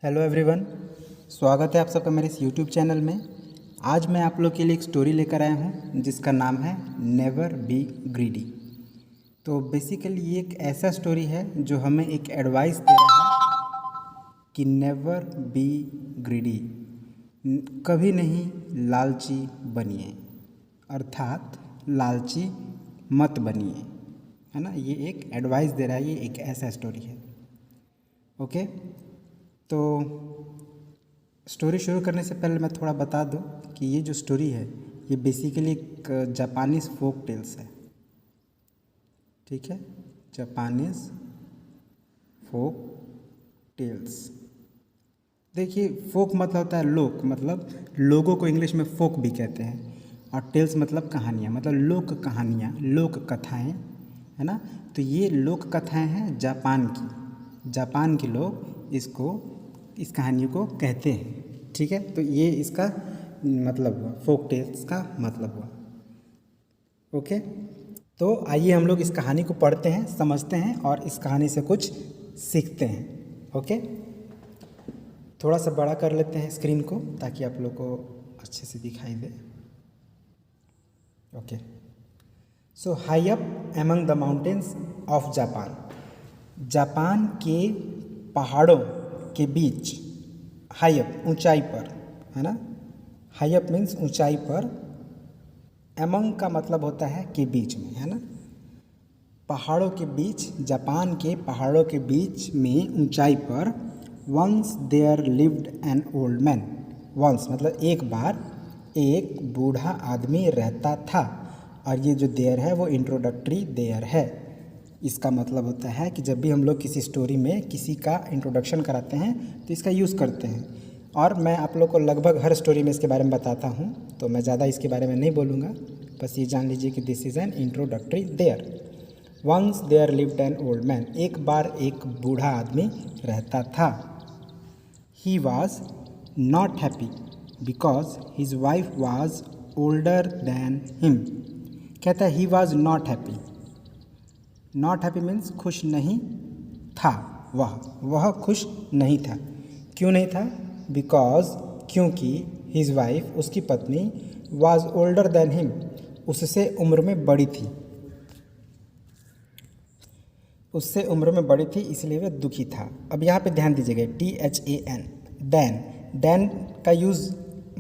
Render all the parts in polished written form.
Hello everyone, स्वागत है आप सबका मेरे इस यूट्यूब चैनल में। आज मैं आप लोग के लिए एक स्टोरी लेकर आया हूँ जिसका नाम है नेवर बी ग्रीडी। तो बेसिकली ये एक ऐसा स्टोरी है जो हमें एक एडवाइस दे रहा है कि नेवर बी ग्रीडी, कभी नहीं लालची बनिए, अर्थात लालची मत बनिए, है ना। ये एक एडवाइस दे रहा है, ये एक ऐसा स्टोरी है। ओके, तो स्टोरी शुरू करने से पहले मैं थोड़ा बता दूं कि ये जो स्टोरी है ये बेसिकली एक जापानीज़ फोक टेल्स है। ठीक है, जापानीज़ फोक टेल्स। देखिए, फोक मतलब होता है लोक, मतलब लोगों को इंग्लिश में फोक भी कहते हैं, और टेल्स मतलब कहानियाँ, मतलब लोक कहानियाँ, लोक कथाएँ, है ना। तो ये लोक कथाएँ हैं जापान की। जापान के लोग इस कहानियों को कहते हैं। ठीक है, तो ये इसका मतलब हुआ, फोक टेल्स का मतलब हुआ। ओके, तो आइए हम लोग इस कहानी को पढ़ते हैं, समझते हैं और इस कहानी से कुछ सीखते हैं। ओके, थोड़ा सा बड़ा कर लेते हैं स्क्रीन को ताकि आप लोग को अच्छे से दिखाई दे। Okay, so high up among the mountains of Japan, Japan के पहाड़ों के बीच, हाई अप ऊंचाई पर, है ना। हाई अप मीन्स ऊंचाई पर, एमंग का मतलब होता है के बीच में, है ना। पहाड़ों के बीच, जापान के पहाड़ों के बीच में ऊंचाई पर, once there lived an old man. Once मतलब एक बार एक बूढ़ा आदमी रहता था, और ये जो देयर है वो इंट्रोडक्टरी देयर है। इसका मतलब होता है कि जब भी हम लोग किसी स्टोरी में किसी का इंट्रोडक्शन कराते हैं तो इसका यूज़ करते हैं, और मैं आप लोग को लगभग हर स्टोरी में इसके बारे में बताता हूँ, तो मैं ज़्यादा इसके बारे में नहीं बोलूँगा, बस ये जान लीजिए कि this is an introductory there. Once there lived an old man, एक बार एक बूढ़ा आदमी रहता था। He was not happy because his wife was older than him. कहता है he was not happy. Not happy means खुश नहीं था, वह खुश नहीं था। क्यों नहीं था? बिकॉज क्योंकि हिज वाइफ उसकी पत्नी वाज ओल्डर देन हिम, उससे उम्र में बड़ी थी, उससे उम्र में बड़ी थी, इसलिए वह दुखी था। अब यहाँ पे ध्यान दीजिएगा, THAN, दैन। दैन का use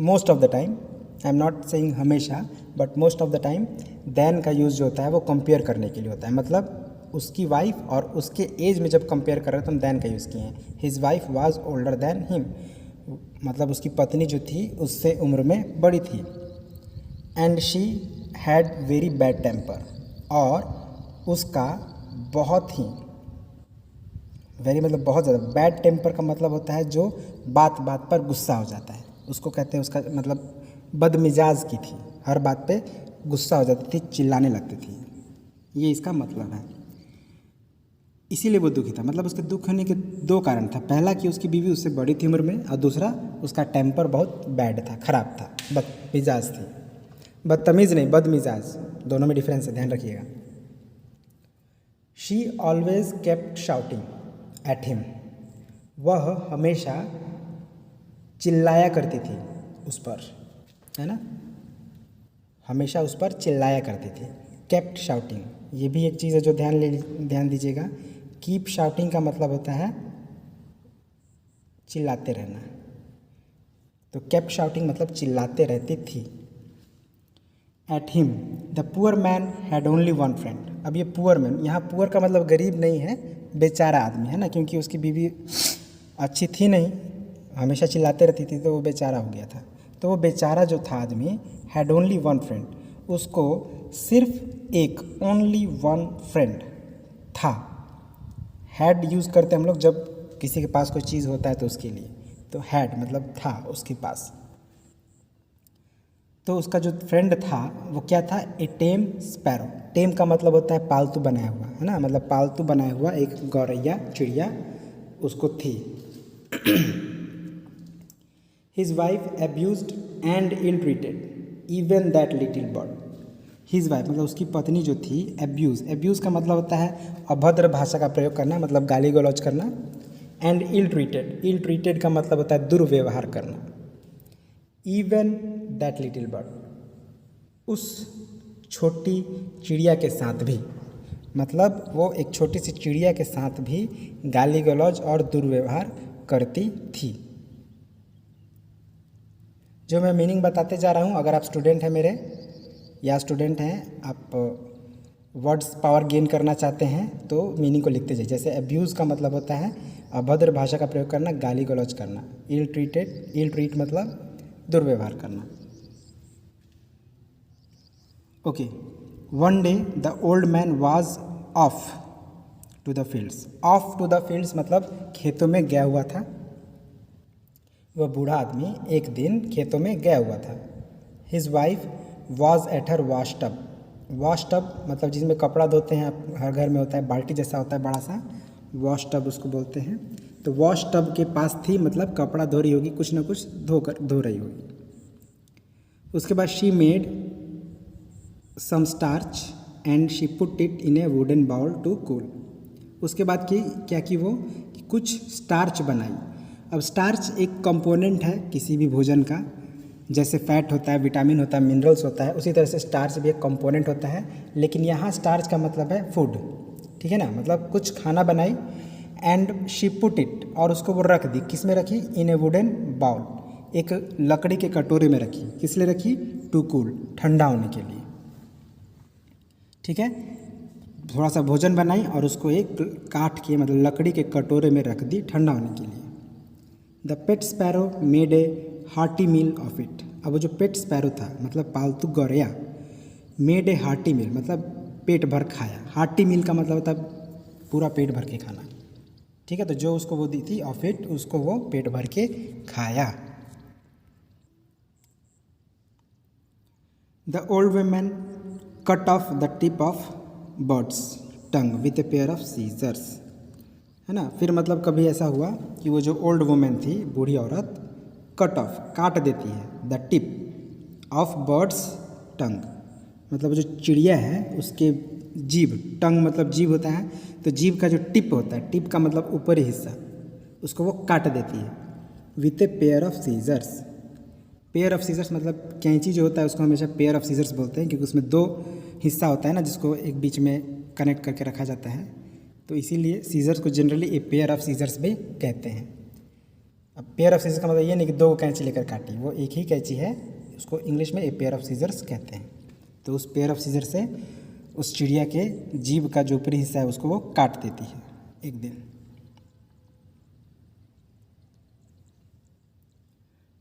most of the time, I am not saying हमेशा, but most of the time than का यूज़ जो होता है वो कंपेयर करने के लिए होता है। मतलब उसकी वाइफ और उसके एज में जब कंपेयर कर रहे हैं तो हम दैन का यूज़ किए हैं। His wife was older than him, मतलब उसकी पत्नी जो थी उससे उम्र में बड़ी थी। And she had very bad temper, और उसका बहुत ही, वेरी मतलब बहुत ज़्यादा, बैड टेम्पर का मतलब होता है जो बात बात पर गुस्सा हो जाता है, उसको कहते हैं, उसका मतलब बदमिजाज की थी, हर बात पे गुस्सा हो जाती थी, चिल्लाने लगती थी, ये इसका मतलब है। इसीलिए वो दुखी था। मतलब उसके दुख होने के दो कारण था, पहला कि उसकी बीवी उससे बड़ी थी उम्र में, और दूसरा उसका टेम्पर बहुत बैड था, ख़राब था, बदमिजाज थी। बदतमीज़ नहीं, बदमिजाज, दोनों में डिफरेंस है, ध्यान रखिएगा। She always kept shouting at him, वह हमेशा चिल्लाया करती थी उस पर, है ना, हमेशा उस पर चिल्लाया करती थी। केप्ट शाउटिंग, ये भी एक चीज़ है जो ध्यान दीजिएगा। कीप शाउटिंग का मतलब होता है चिल्लाते रहना, तो केप्ट शाउटिंग मतलब चिल्लाते रहती थी। At him the poor man had only one friend. अब ये पुअर मैन, यहाँ पुअर का मतलब गरीब नहीं है, बेचारा आदमी, है ना, क्योंकि उसकी बीवी अच्छी थी नहीं, हमेशा चिल्लाते रहती थी, तो वो बेचारा हो गया था। तो वो बेचारा जो था आदमी, हैड ओनली वन फ्रेंड, उसको सिर्फ एक, ओनली वन फ्रेंड था। हैड यूज़ करते हम लोग जब किसी के पास कोई चीज़ होता है तो उसके लिए, तो हैड मतलब था उसके पास। तो उसका जो फ्रेंड था वो क्या था? ए टेम स्पैरो। टेम का मतलब होता है पालतू बनाया हुआ, है ना, मतलब पालतू बनाया हुआ एक गौरैया, चिड़िया उसको थी। His wife abused and ill treated even that little bird. His wife मतलब उसकी पत्नी जो थी, एब्यूज़ का मतलब होता है अभद्र भाषा का प्रयोग करना, मतलब गाली गलौज करना, एंड इल ट्रीटेड का मतलब होता है दुर्व्यवहार करना। इवन दैट लिटिल बर्ड, उस छोटी चिड़िया के साथ भी, मतलब वो एक छोटी सी चिड़िया के साथ भी गाली गलौज और दुर्व्यवहार करती थी। जो मैं मीनिंग बताते जा रहा हूँ, अगर आप स्टूडेंट हैं मेरे या स्टूडेंट हैं, आप वर्ड्स पावर गेन करना चाहते हैं तो मीनिंग को लिखते जाइए। जैसे अब्यूज़ का मतलब होता है अभद्र भाषा का प्रयोग करना, गाली गलौज करना। इल ट्रीट मतलब दुर्व्यवहार करना। Okay, one day the old man was off to the fields. Off to the fields मतलब खेतों में गया हुआ था। वह बूढ़ा आदमी एक दिन खेतों में गया हुआ था। His wife was at her wash tub. Wash tub मतलब जिसमें कपड़ा धोते हैं, हर घर में होता है, बाल्टी जैसा होता है बड़ा सा, वॉश टब उसको बोलते हैं। तो वॉश टब के पास थी, मतलब कपड़ा धो रही होगी, कुछ ना कुछ धो रही होगी। उसके बाद she made some starch and she put it in a wooden bowl to cool. उसके बाद क्या की वो कि कुछ स्टार्च बनाई। अब स्टार्च एक कंपोनेंट है किसी भी भोजन का, जैसे फैट होता है, विटामिन होता है, मिनरल्स होता है, उसी तरह से स्टार्च भी एक कंपोनेंट होता है। लेकिन यहाँ स्टार्च का मतलब है फूड, ठीक है ना, मतलब कुछ खाना बनाई। एंड शी पुट इट, और उसको वो रख दी। किस में रखी? इन ए वुडन बाउल, एक लकड़ी के कटोरे में रखी। किस लिए रखी? टू कूल, ठंडा होने के लिए, ठीक है। थोड़ा सा भोजन बनाई और उसको एक काठ के मतलब लकड़ी के कटोरे में रख दी ठंडा होने के लिए। The pet sparrow made a hearty meal of it. अब वो जो पेट स्पैरो था मतलब पालतू गौरैया, मेड ए हार्टी मील मतलब पेट भर खाया। हार्टी मील का मतलब होता है पूरा पेट भर के खाना, ठीक है। तो जो उसको वो दी थी ऑफ इट, उसको वो पेट भर के खाया। The old women cut off the tip of birds tongue with a pair of scissors, है ना। फिर मतलब कभी ऐसा हुआ कि वो जो ओल्ड वुमेन थी, बूढ़ी औरत, कट ऑफ काट देती है द टिप ऑफ बर्ड्स टंग, मतलब जो चिड़िया है उसके जीभ, टंग मतलब जीभ होता है, तो जीभ का जो टिप होता है, टिप का मतलब ऊपरी हिस्सा, उसको वो काट देती है with a pair of scissors. Pair of scissors मतलब कैंची जो होता है उसको हमेशा पेयर ऑफ सीजर्स बोलते हैं, क्योंकि उसमें दो हिस्सा होता है ना, जिसको एक बीच में कनेक्ट करके रखा जाता है, तो इसीलिए सीजर्स को generally a pair of scissors भी कहते हैं। अब पेयर ऑफ सीजर्स का मतलब ये नहीं कि दो कैंची लेकर काटी, वो एक ही कैंची है, उसको इंग्लिश में ए पेयर ऑफ सीजर्स कहते हैं। तो उस पेयर ऑफ सीजर से उस चिड़िया के जीभ का जो ऊपरी हिस्सा है उसको वो काट देती है एक दिन।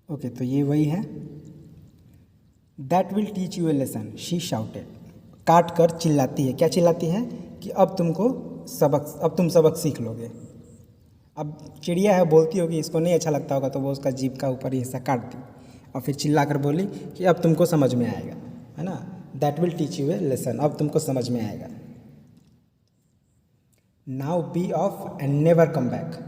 ओके, तो ये वही है। That will teach you a lesson she shouted. काट कर चिल्लाती है। क्या चिल्लाती है? कि अब तुम सबक सीख लोगे। अब चिड़िया है, बोलती होगी, इसको नहीं अच्छा लगता होगा तो वो उसका जीभ का ऊपरी हिस्सा काट दी और फिर चिल्ला कर बोली कि अब तुमको समझ में आएगा, है ना। That will teach you a lesson, अब तुमको समझ में आएगा। Now be off and never come back.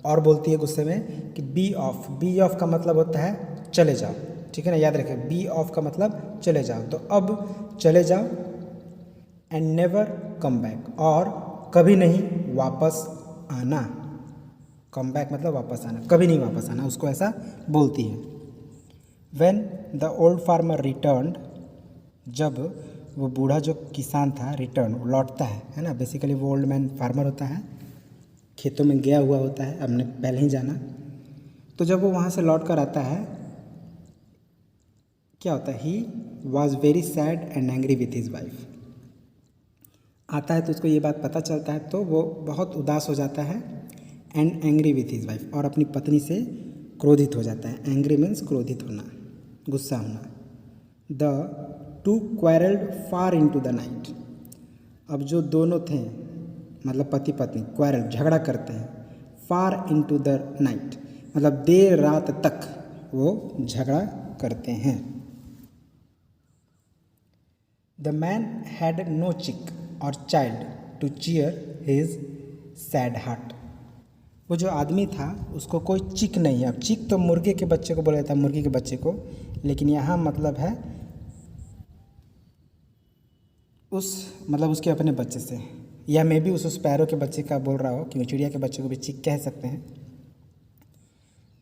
और बोलती है गुस्से में कि बी ऑफ। बी ऑफ का मतलब होता है चले जाओ, ठीक है ना, याद रखें। बी ऑफ का मतलब चले जाओ, तो अब चले जाओ। एंड नेवर कम बैक, और कभी नहीं वापस आना। कम बैक मतलब वापस आना, कभी नहीं वापस आना, उसको ऐसा बोलती है। When the old farmer returned, जब वो बूढ़ा जो किसान था रिटर्न, लौटता है ना, बेसिकली वो ओल्ड मैन फार्मर होता है, खेतों में गया हुआ होता है, हमने पहले ही जाना। तो जब वो वहाँ से लौट कर आता है, क्या होता है? He was very sad and angry with his wife. आता है तो उसको ये बात पता चलता है, तो वो बहुत उदास हो जाता है। And angry with his wife, और अपनी पत्नी से क्रोधित हो जाता है। एंग्री मीन्स क्रोधित होना, गुस्सा होना। The two quarrelled far into the night. अब जो दोनों थे मतलब पति पत्नी, क्वारल झगड़ा करते हैं, फार इनटू द नाइट मतलब देर रात तक वो झगड़ा करते हैं। The man had no chick or child to cheer his sad heart. वो जो आदमी था उसको कोई चिक नहीं है। अब चिक तो मुर्गे के बच्चे को बोला जाता है, मुर्गी के बच्चे को, लेकिन यहाँ मतलब है उसके अपने बच्चे से, या मे भी उस स्पैरो के बच्चे का बोल रहा हो, क्योंकि चिड़िया के बच्चे को भी चिक कह सकते हैं।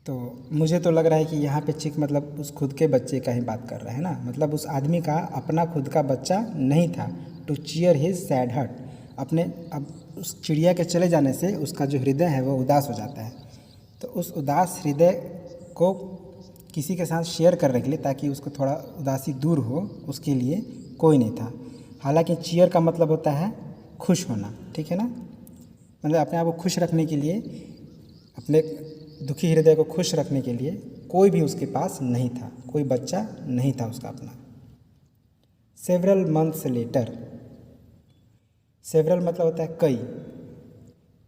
तो मुझे तो लग रहा है कि यहाँ पे चिक मतलब उस खुद के बच्चे का ही बात कर रहा है ना, मतलब उस आदमी का अपना खुद का बच्चा नहीं था। To cheer his sad heart, अपने अब उस चिड़िया के चले जाने से उसका जो हृदय है वो उदास हो जाता है। तो उस उदास हृदय को किसी के साथ शेयर करने के लिए, ताकि उसको थोड़ा उदासी दूर हो, उसके लिए कोई नहीं था। हालांकि चीयर का मतलब होता है खुश होना, ठीक है ना, मतलब अपने आप को खुश रखने के लिए, अपने दुखी हृदय को खुश रखने के लिए कोई भी उसके पास नहीं था, कोई बच्चा नहीं था उसका अपना। सेवरल मंथ्स लेटर, सेवरल मतलब होता है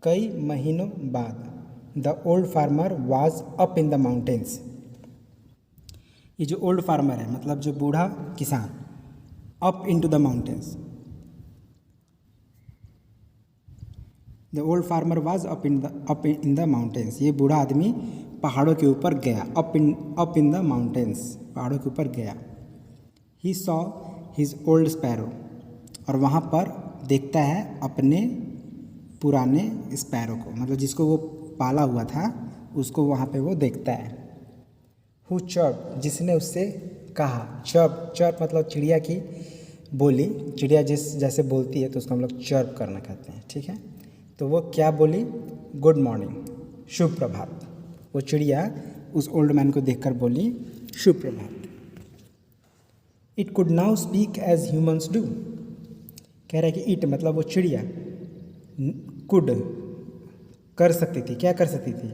कई महीनों बाद। The old farmer was up in the mountains, ये जो ओल्ड फार्मर है मतलब जो बूढ़ा किसान, up into the mountains. The old farmer was up in the mountains, ये बूढ़ा आदमी पहाड़ों के ऊपर गया, अप इन द माउंटेन्स, पहाड़ों के ऊपर गया। He saw his old sparrow, और वहाँ पर देखता है अपने पुराने स्पैरो को, मतलब जिसको वो पाला हुआ था उसको वहाँ पे वो देखता है। हु चर्प, जिसने उससे कहा, चर्प मतलब चिड़िया की बोली, चिड़िया जैसे बोलती है तो उसको हम लोग चर्प करना कहते हैं, ठीक है। तो वो क्या बोली, गुड मॉर्निंग, शुभ प्रभात। वो चिड़िया उस ओल्ड मैन को देखकर बोली शुभ प्रभात। It could now speak as humans do, कह रहा है कि इट मतलब वो चिड़िया कुड कर सकती थी, क्या कर सकती थी,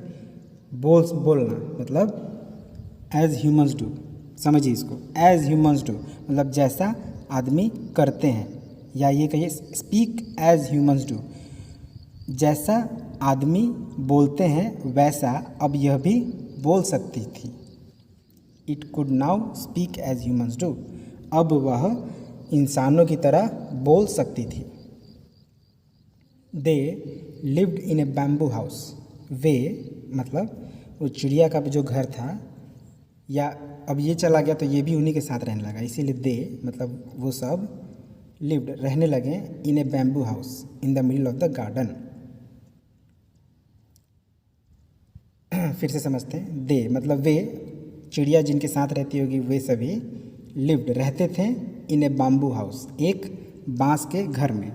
बोलना, मतलब एज ह्यूमन्स डू, समझिए इसको, एज ह्यूमन्स डू मतलब जैसा आदमी करते हैं, या ये कहिए स्पीक एज ह्यूमन्स डू, जैसा आदमी बोलते हैं वैसा अब यह भी बोल सकती थी। It could now speak as humans do, अब वह इंसानों की तरह बोल सकती थी। They lived in a bamboo house, वे मतलब वो चिड़िया का जो घर था, या अब ये चला गया तो ये भी उन्हीं के साथ रहने लगा, इसीलिए दे मतलब वो सब लिव्ड रहने लगे in a bamboo house in the middle of the garden. फिर से समझते हैं, दे मतलब वे, चिड़िया जिनके साथ रहती होगी वे सभी लिव्ड रहते थे इन ए बैम्बू हाउस, एक बांस के घर में,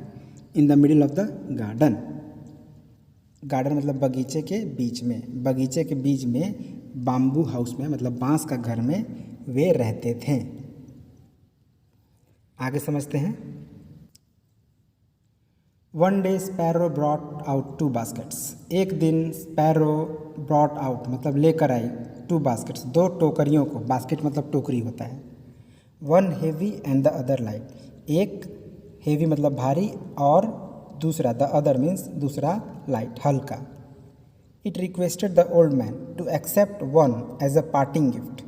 in the middle of the garden, garden मतलब बगीचे के बीच में, बगीचे के बीच में बैम्बू हाउस में मतलब बांस का घर में वे रहते थे। आगे समझते हैं। One day sparrow brought out 2 baskets, एक दिन स्पैरो ब्रॉट आउट मतलब लेकर आई 2 बास्केट्स, 2 टोकरियों को, बास्केट मतलब टोकरी होता है। One heavy and the other light, एक हेवी मतलब भारी और दूसरा, द अदर मीन्स दूसरा, लाइट हल्का। It requested the old man to accept one as a parting gift,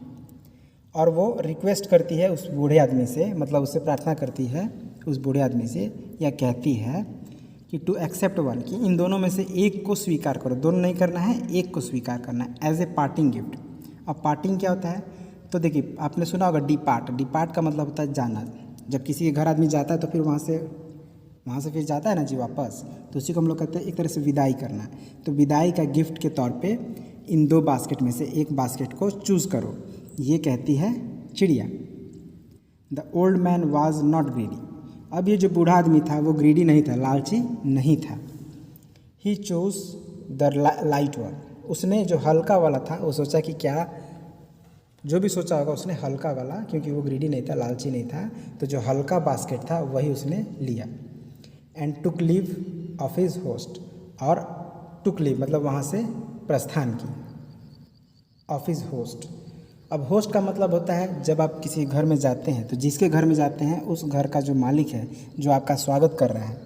और वो रिक्वेस्ट करती है उस बूढ़े आदमी से, मतलब उससे प्रार्थना करती है उस बूढ़े आदमी से, या कहती है कि टू एक्सेप्ट वन, कि इन दोनों में से एक को स्वीकार करो, दोनों नहीं करना है, एक को स्वीकार करना है एज ए पार्टिंग गिफ्ट। अब पार्टिंग क्या होता है, तो देखिए आपने सुना होगा डिपार्ट का मतलब होता है जाना, जब किसी के घर आदमी जाता है तो फिर वहाँ से फिर जाता है ना जी वापस, तो उसी को हम लोग कहते हैं एक तरह से विदाई करना। तो विदाई का गिफ्ट के तौर पे इन 2 बास्केट में से एक बास्केट को चूज़ करो, ये कहती है चिड़िया। The old man was not greedy, अब ये जो बूढ़ा आदमी था वो ग्रीडी नहीं था, लालची नहीं था। He chose the light one, उसने जो हल्का वाला था वो सोचा कि क्या, जो भी सोचा होगा उसने हल्का वाला, क्योंकि वो ग्रीडी नहीं था, लालची नहीं था, तो जो हल्का बास्केट था वही उसने लिया। And took leave of his host, और टुक लीव मतलब वहाँ से प्रस्थान की, ऑफ हिज होस्ट। अब होस्ट का मतलब होता है जब आप किसी घर में जाते हैं तो जिसके घर में जाते हैं उस घर का जो मालिक है, जो आपका स्वागत कर रहा है,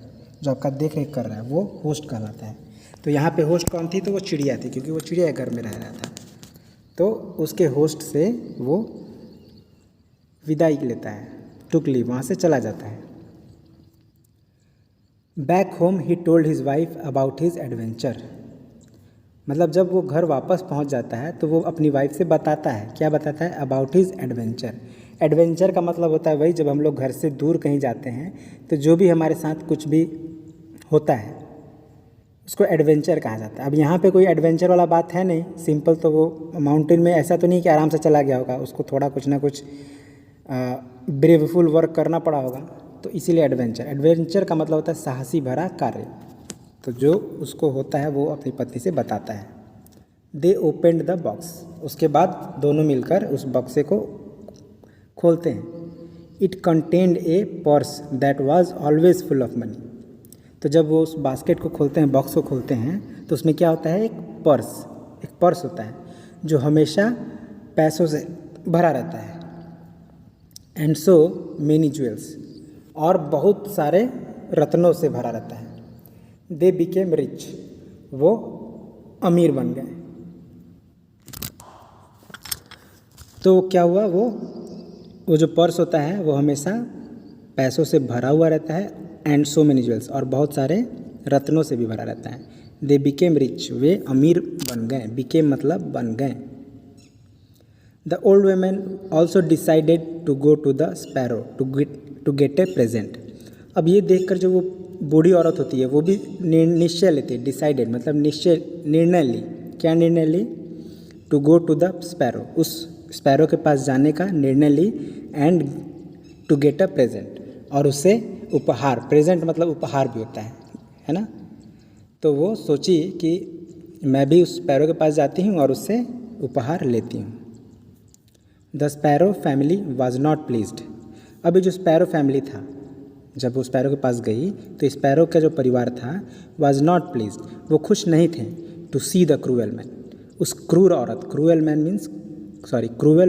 जो आपका देख रेख कर रहा है, वो होस्ट कहलाता है। तो यहाँ पे होस्ट कौन थी, तो वो चिड़िया थी, क्योंकि वो चिड़िया घर में रह रहा था, तो उसके होस्ट से वो विदाई लेता है, टुक लीव, वहाँ से चला जाता है। Back home he told his wife about his adventure, मतलब जब वो घर वापस पहुंच जाता है तो वो अपनी वाइफ से बताता है, क्या बताता है, अबाउट हिज एडवेंचर। एडवेंचर का मतलब होता है वही, जब हम लोग घर से दूर कहीं जाते हैं तो जो भी हमारे साथ कुछ भी होता है उसको एडवेंचर कहा जाता है। अब यहाँ पे कोई एडवेंचर वाला बात है नहीं, सिंपल। तो वो माउंटेन में ऐसा तो नहीं कि आराम से चला गया होगा, उसको थोड़ा कुछ ना कुछ ब्रेवफुल वर्क करना पड़ा होगा, तो इसीलिए एडवेंचर। एडवेंचर का मतलब होता है साहसी भरा कार्य। तो जो उसको होता है वो अपनी पत्नी से बताता है। दे ओपेंड द बॉक्स, उसके बाद दोनों मिलकर उस बक्से को खोलते हैं। It contained A purse that was always full of money. तो जब वो उस बास्केट को खोलते हैं, बॉक्स को खोलते हैं, तो उसमें क्या होता है, एक पर्स होता है जो हमेशा पैसों से भरा रहता है। एंड सो मेनी ज्वेल्स, और बहुत सारे रत्नों से भरा रहता है। दे बिकेम रिच, वो अमीर बन गए। तो क्या हुआ, वो जो पर्स होता है वो हमेशा पैसों से भरा हुआ रहता है। एंड सो मेनी ज्वेल्स, और बहुत सारे रत्नों से भी भरा रहता है। दे बिकेम रिच, वे अमीर बन गए। बिकेम मतलब बन गए। The old women also decided to go to the sparrow to get a present. अब ये देखकर जो वो बूढ़ी औरत होती है वो भी निश्चय लेती है। डिसाइडेड मतलब निर्णय ली। क्या निर्णय ली? To go to the sparrow, उस स्पैरो के पास जाने का निर्णय ली। And to get a present, और उससे उपहार। प्रेजेंट मतलब उपहार भी होता है ना। तो वो सोची कि मैं भी उस स्पैरो के पास जाती हूँ और उससे उपहार लेती हूँ। The sparrow family was not pleased. अभी जो स्पैरो फैमिली था, जब वो स्पैरो के पास गई तो स्पैरो का जो परिवार था वॉज नॉट प्लीज्ड, वो खुश नहीं थे। To see the cruel man, उस क्रूर औरत, क्रूअल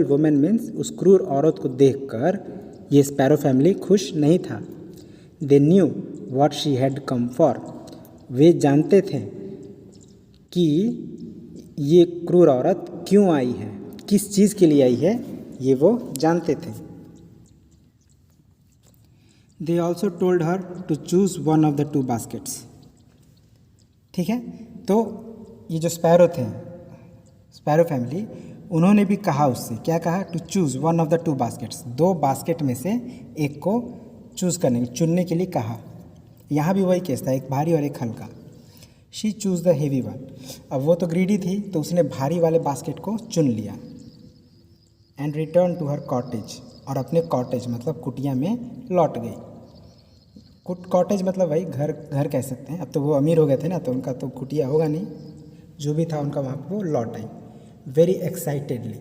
वुमेन मीन्स उस क्रूर औरत को देखकर ये स्पैरो फैमिली खुश नहीं था। They knew what she had come for, वे जानते थे कि ये क्रूर औरत क्यों आई है, किस चीज़ के लिए आई है, ये वो जानते थे। They also told her to choose one of the two baskets. ठीक है, तो ये जो स्पैरो थे, स्पैरो फैमिली, उन्होंने भी कहा उससे, क्या कहा? To choose one of the two baskets, दो बास्केट में से एक को चुनने के लिए कहा। यहाँ भी वही केस था, एक भारी और एक हल्का। She choose the heavy one, अब वो तो ग्रीडी थी तो उसने भारी वाले बास्केट को चुन लिया। And return to her cottage, और अपने कॉटेज मतलब कुटिया में लौट गई। कॉटेज मतलब वही घर कह सकते हैं। अब तो वो अमीर हो गए थे ना, तो उनका तो कुटिया होगा नहीं, जो भी था उनका वहाँ पर वो लौट आई। वेरी एक्साइटेडली,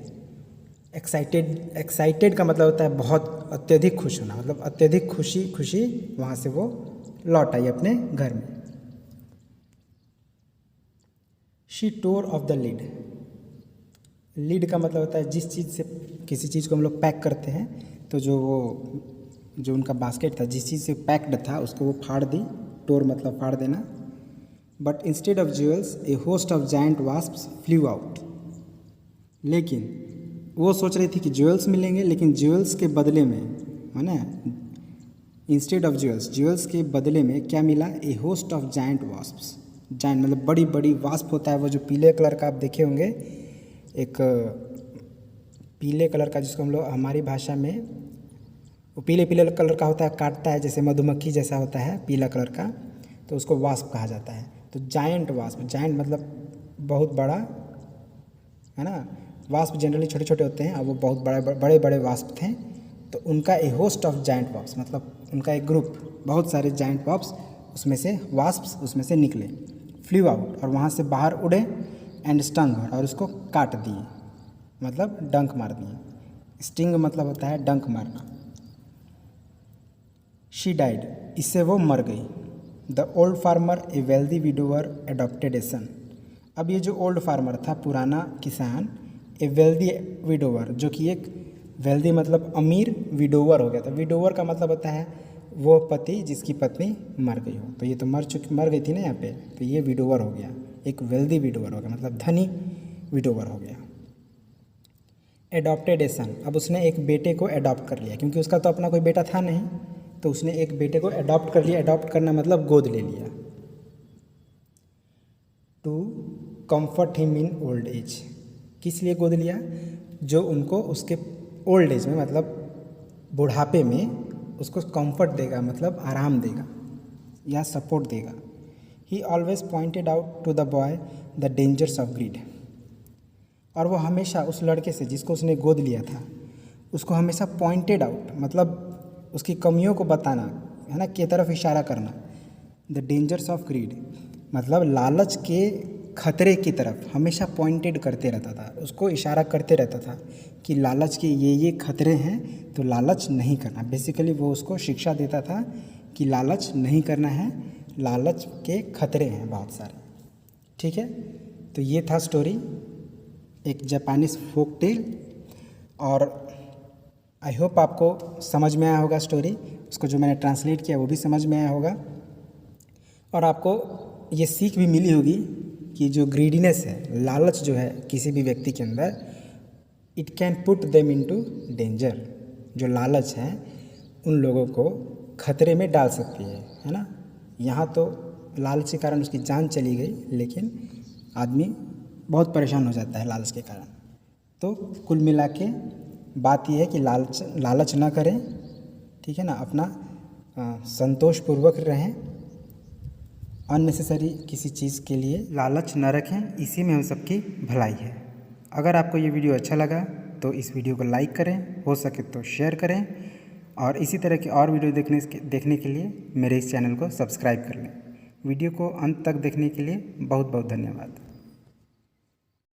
एक्साइटेड का मतलब होता है बहुत अत्यधिक खुश होना, मतलब अत्यधिक खुशी वहाँ से वो लौट आई अपने घर में। She tore off the lid का मतलब होता है जिस चीज़ से, किसी चीज़ को हम लोग पैक करते हैं, तो जो उनका बास्केट था जिस चीज़ से पैक्ड था उसको वो फाड़ दी। टोर मतलब फाड़ देना। But instead of jewels A host of giant wasps flu out. लेकिन वो सोच रही थी कि ज्वेल्स मिलेंगे, लेकिन ज्वेल्स के बदले में, है ना, इंस्टेड ऑफ ज्वेल्स के बदले में क्या मिला? A host of giant wasps. Giant मतलब बड़ी बड़ी वास्प होता है, वो जो पीले कलर का आप देखे होंगे, एक पीले कलर का जिसको हम लोग हमारी भाषा में वो पीले कलर का होता है, काटता है जैसे मधुमक्खी जैसा होता है पीला कलर का, तो उसको वास्प कहा जाता है। तो जायंट वास्प, जायंट मतलब बहुत बड़ा, है ना। वास्प जनरली छोटे छोटे होते हैं, और वो बहुत बड़े बड़े वास्प थे। तो उनका ए होस्ट ऑफ जायंट वास्प मतलब उनका एक ग्रुप, बहुत सारे जायंट वास्प्स उसमें से निकले। फ्लू आउट, और वहाँ से बाहर उड़े। एंड स्टंग हर, और उसको काट दिए, मतलब डंक मार दिए। स्टिंग मतलब होता है डंक मारना। शी डाइड, इससे वो मर गई। The old farmer a wealthy widower adopted a son. अब ये जो ओल्ड फार्मर था, पुराना किसान, ए वेल्दी विडोवर, जो कि एक वेल्दी मतलब अमीर, विडोवर हो गया था। विडोवर का मतलब होता है वो पति जिसकी पत्नी मर गई हो। तो ये तो मर गई थी ना यहाँ पे, तो ये विडोवर हो गया। एक वेल्दी विडोवर हो गया मतलब धनी विडोवर हो गया। एडॉप्टेड ए सन, अब उसने एक बेटे को एडॉप्ट कर लिया, क्योंकि उसका तो अपना कोई बेटा था नहीं, तो उसने एक बेटे को एडॉप्ट कर लिया। एडॉप्ट करना मतलब गोद ले लिया। To comfort him in old age, किस लिए गोद लिया? जो उनको उसके ओल्ड एज में मतलब बुढ़ापे में उसको कंफर्ट देगा, मतलब आराम देगा या सपोर्ट देगा। He always pointed out to the boy the dangers of greed. और वो हमेशा उस लड़के से जिसको उसने गोद लिया था उसको हमेशा पॉइंटेड आउट मतलब उसकी कमियों को बताना है ना, की तरफ इशारा करना। द डेंजर्स ऑफ ग्रीड मतलब लालच के खतरे की तरफ हमेशा पॉइंटेड करते रहता था, उसको इशारा करते रहता था कि लालच के ये खतरे हैं तो लालच नहीं करना। बेसिकली वो उसको शिक्षा देता था कि लालच नहीं करना है, लालच के खतरे हैं बहुत सारे। ठीक है, तो ये था स्टोरी, एक जापानीज फोक टेल। और आई होप आपको समझ में आया होगा स्टोरी, उसको जो मैंने ट्रांसलेट किया वो भी समझ में आया होगा। और आपको ये सीख भी मिली होगी कि जो ग्रीडीनेस है, लालच जो है किसी भी व्यक्ति के अंदर, it can put them into danger. जो लालच है उन लोगों को खतरे में डाल सकती है ना। यहाँ तो लालच के कारण उसकी जान चली गई, लेकिन आदमी बहुत परेशान हो जाता है लालच के कारण। तो कुल मिला के बात यह है कि लालच ना करें, ठीक है ना, अपना संतोषपूर्वक रहें, अननेसेसरी किसी चीज़ के लिए लालच न रखें, इसी में हम सबकी भलाई है। अगर आपको ये वीडियो अच्छा लगा तो इस वीडियो को लाइक करें, हो सके तो शेयर करें, और इसी तरह के और वीडियो देखने के लिए मेरे इस चैनल को सब्सक्राइब कर लें। वीडियो को अंत तक देखने के लिए बहुत बहुत धन्यवाद।